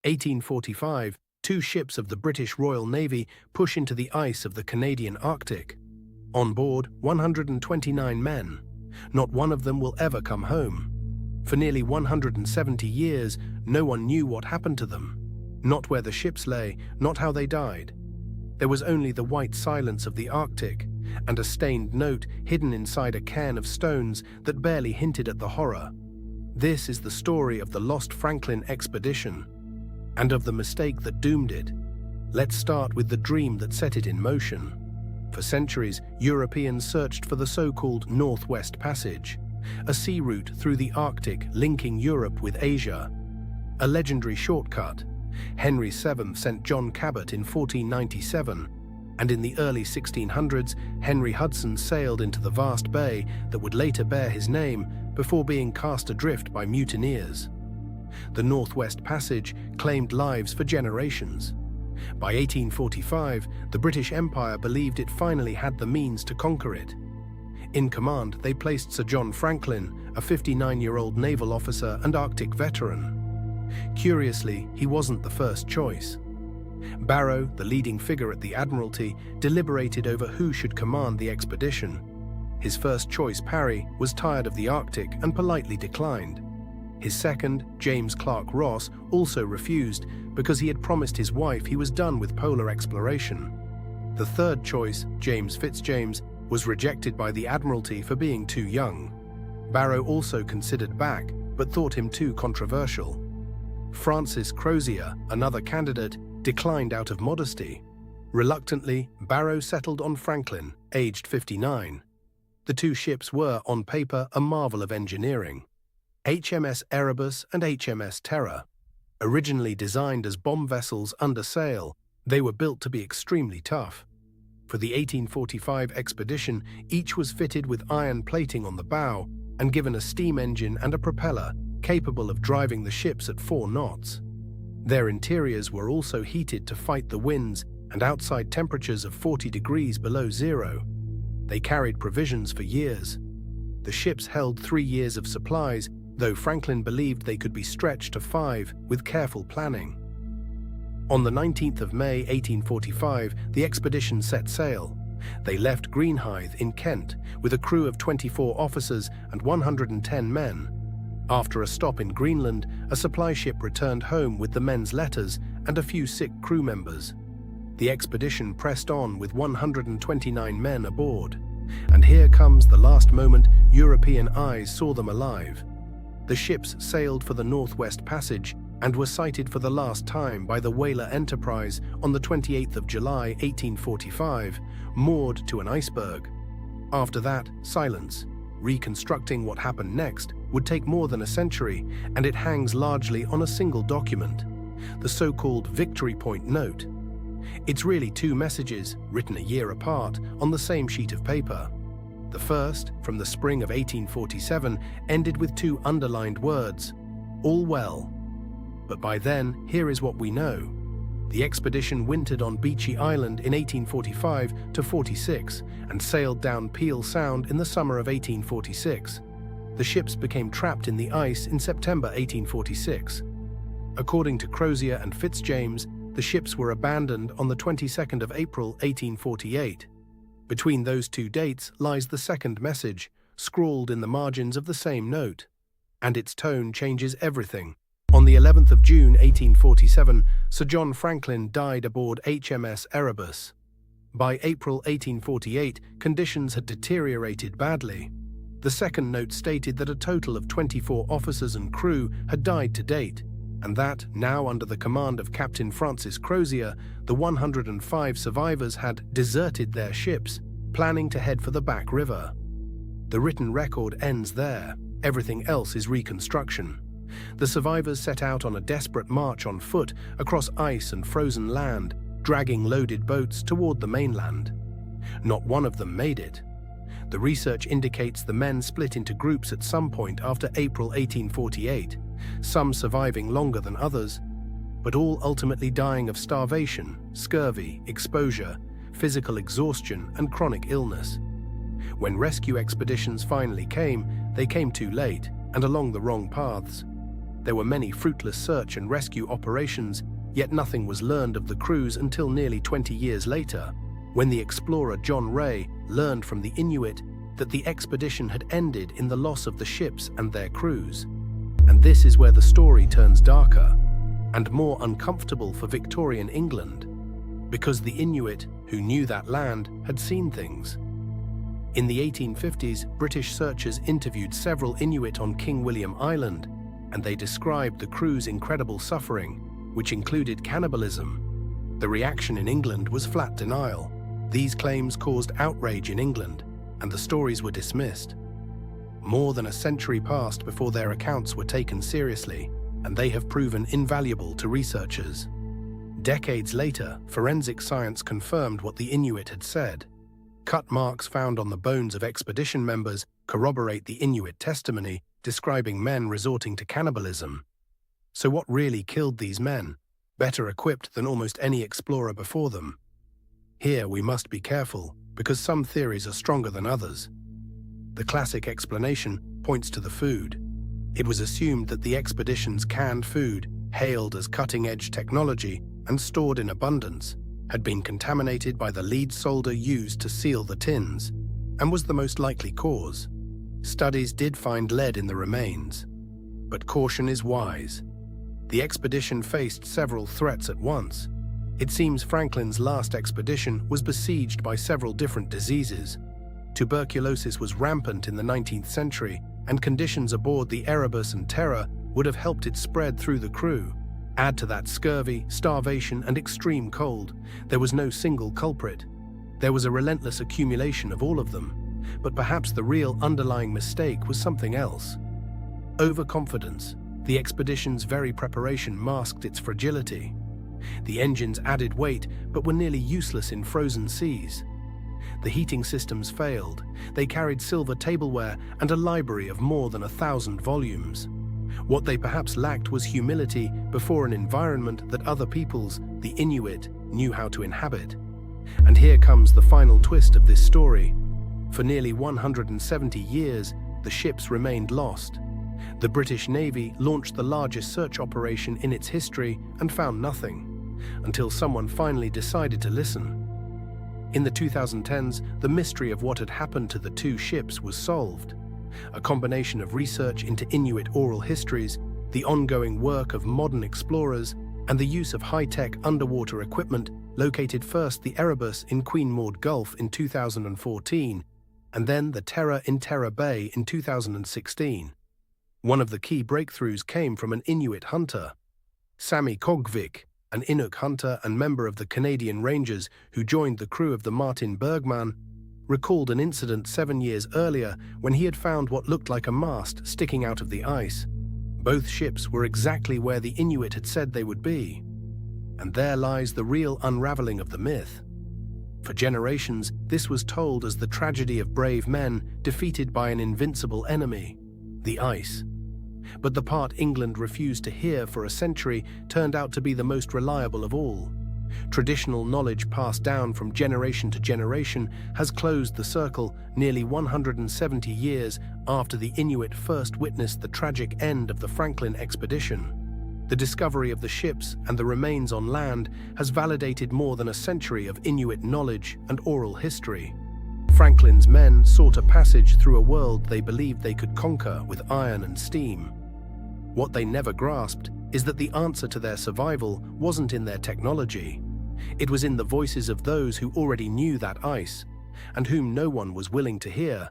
1845, two ships of the British Royal Navy push into the ice of the Canadian Arctic. On board, 129 men. Not one of them will ever come home. For nearly 170 years, no one knew what happened to them. Not where the ships lay, not how they died. There was only the white silence of the Arctic, and a stained note hidden inside a cairn of stones that barely hinted at the horror. This is the story of the lost Franklin expedition, and of the mistake that doomed it. Let's start with the dream that set it in motion. For centuries, Europeans searched for the so-called Northwest Passage, a sea route through the Arctic linking Europe with Asia. A legendary shortcut. Henry VII sent John Cabot in 1497, and in the early 1600s, Henry Hudson sailed into the vast bay that would later bear his name before being cast adrift by mutineers. The Northwest Passage claimed lives for generations. By 1845, the British Empire believed it finally had the means to conquer it. In command, they placed Sir John Franklin, a 59-year-old naval officer and Arctic veteran. Curiously, he wasn't the first choice. Barrow, the leading figure at the Admiralty, deliberated over who should command the expedition. His first choice, Parry, was tired of the Arctic and politely declined. His second, James Clark Ross, also refused because he had promised his wife he was done with polar exploration. The third choice, James Fitzjames, was rejected by the Admiralty for being too young. Barrow also considered Back, but thought him too controversial. Francis Crozier, another candidate, declined out of modesty. Reluctantly, Barrow settled on Franklin, aged 59. The two ships were, on paper, a marvel of engineering. HMS Erebus and HMS Terror. Originally designed as bomb vessels under sail, they were built to be extremely tough. For the 1845 expedition, each was fitted with iron plating on the bow and given a steam engine and a propeller capable of driving the ships at 4 knots. Their interiors were also heated to fight the winds and outside temperatures of 40 degrees below zero. They carried provisions for years. The ships held 3 years of supplies, though Franklin believed they could be stretched to 5 with careful planning. On the 19th of May 1845, the expedition set sail. They left Greenhithe in Kent with a crew of 24 officers and 110 men. After a stop in Greenland, a supply ship returned home with the men's letters and a few sick crew members. The expedition pressed on with 129 men aboard. And here comes the last moment European eyes saw them alive. The ships sailed for the Northwest Passage and were sighted for the last time by the whaler Enterprise on the 28th of July 1845, moored to an iceberg. After that, silence. Reconstructing what happened next would take more than a century, and it hangs largely on a single document, the so-called Victory Point Note. It's really 2 messages, written a year apart, on the same sheet of paper. The first, from the spring of 1847, ended with 2 underlined words, "All well." But by then, here is what we know. The expedition wintered on Beechey Island in 1845 to 46 and sailed down Peel Sound in the summer of 1846. The ships became trapped in the ice in September 1846. According to Crozier and Fitzjames, the ships were abandoned on the 22nd of April 1848. Between those 2 dates lies the second message, scrawled in the margins of the same note. And its tone changes everything. On the 11th of June 1847, Sir John Franklin died aboard HMS Erebus. By April 1848, conditions had deteriorated badly. The second note stated that a total of 24 officers and crew had died to date, and that, now under the command of Captain Francis Crozier, the 105 survivors had deserted their ships, planning to head for the Back River. The written record ends there. Everything else is reconstruction. The survivors set out on a desperate march on foot across ice and frozen land, dragging loaded boats toward the mainland. Not one of them made it. The research indicates the men split into groups at some point after April 1848, some surviving longer than others, but all ultimately dying of starvation, scurvy, exposure, physical exhaustion, and chronic illness. When rescue expeditions finally came, they came too late and along the wrong paths. There were many fruitless search and rescue operations, yet nothing was learned of the crews until nearly 20 years later, when the explorer John Ray learned from the Inuit that the expedition had ended in the loss of the ships and their crews. And this is where the story turns darker and more uncomfortable for Victorian England, because the Inuit, who knew that land, had seen things. In the 1850s, British searchers interviewed several Inuit on King William Island, and they described the crew's incredible suffering, which included cannibalism. The reaction in England was flat denial. These claims caused outrage in England, and the stories were dismissed. More than a century passed before their accounts were taken seriously, and they have proven invaluable to researchers. Decades later, forensic science confirmed what the Inuit had said. Cut marks found on the bones of expedition members corroborate the Inuit testimony describing men resorting to cannibalism. So what really killed these men, better equipped than almost any explorer before them? Here we must be careful, because some theories are stronger than others. The classic explanation points to the food. It was assumed that the expedition's canned food, hailed as cutting-edge technology and stored in abundance, had been contaminated by the lead solder used to seal the tins, and was the most likely cause. Studies did find lead in the remains, but caution is wise. The expedition faced several threats at once. It seems Franklin's last expedition was besieged by several different diseases. Tuberculosis was rampant in the 19th century, and conditions aboard the Erebus and Terror would have helped it spread through the crew. Add to that scurvy, starvation, and extreme cold. There was no single culprit. There was a relentless accumulation of all of them. But perhaps the real underlying mistake was something else. Overconfidence. The expedition's very preparation masked its fragility. The engines added weight, but were nearly useless in frozen seas. The heating systems failed. They carried silver tableware and a library of more than 1,000 volumes. What they perhaps lacked was humility before an environment that other peoples, the Inuit, knew how to inhabit. And here comes the final twist of this story. For nearly 170 years, the ships remained lost. The British Navy launched the largest search operation in its history and found nothing, until someone finally decided to listen. In the 2010s, the mystery of what had happened to the two ships was solved. A combination of research into Inuit oral histories, the ongoing work of modern explorers, and the use of high-tech underwater equipment located first the Erebus in Queen Maud Gulf in 2014, and then the Terror in Terror Bay in 2016. One of the key breakthroughs came from an Inuit hunter. Sami Kogvik, an Inuk hunter and member of the Canadian Rangers who joined the crew of the Martin Bergman, recalled an incident 7 years earlier when he had found what looked like a mast sticking out of the ice. Both ships were exactly where the Inuit had said they would be. And there lies the real unraveling of the myth. For generations, this was told as the tragedy of brave men defeated by an invincible enemy, the ice. But the part England refused to hear for a century turned out to be the most reliable of all. Traditional knowledge passed down from generation to generation has closed the circle nearly 170 years after the Inuit first witnessed the tragic end of the Franklin expedition. The discovery of the ships and the remains on land has validated more than a century of Inuit knowledge and oral history. Franklin's men sought a passage through a world they believed they could conquer with iron and steam. What they never grasped is that the answer to their survival wasn't in their technology. It was in the voices of those who already knew that ice, and whom no one was willing to hear.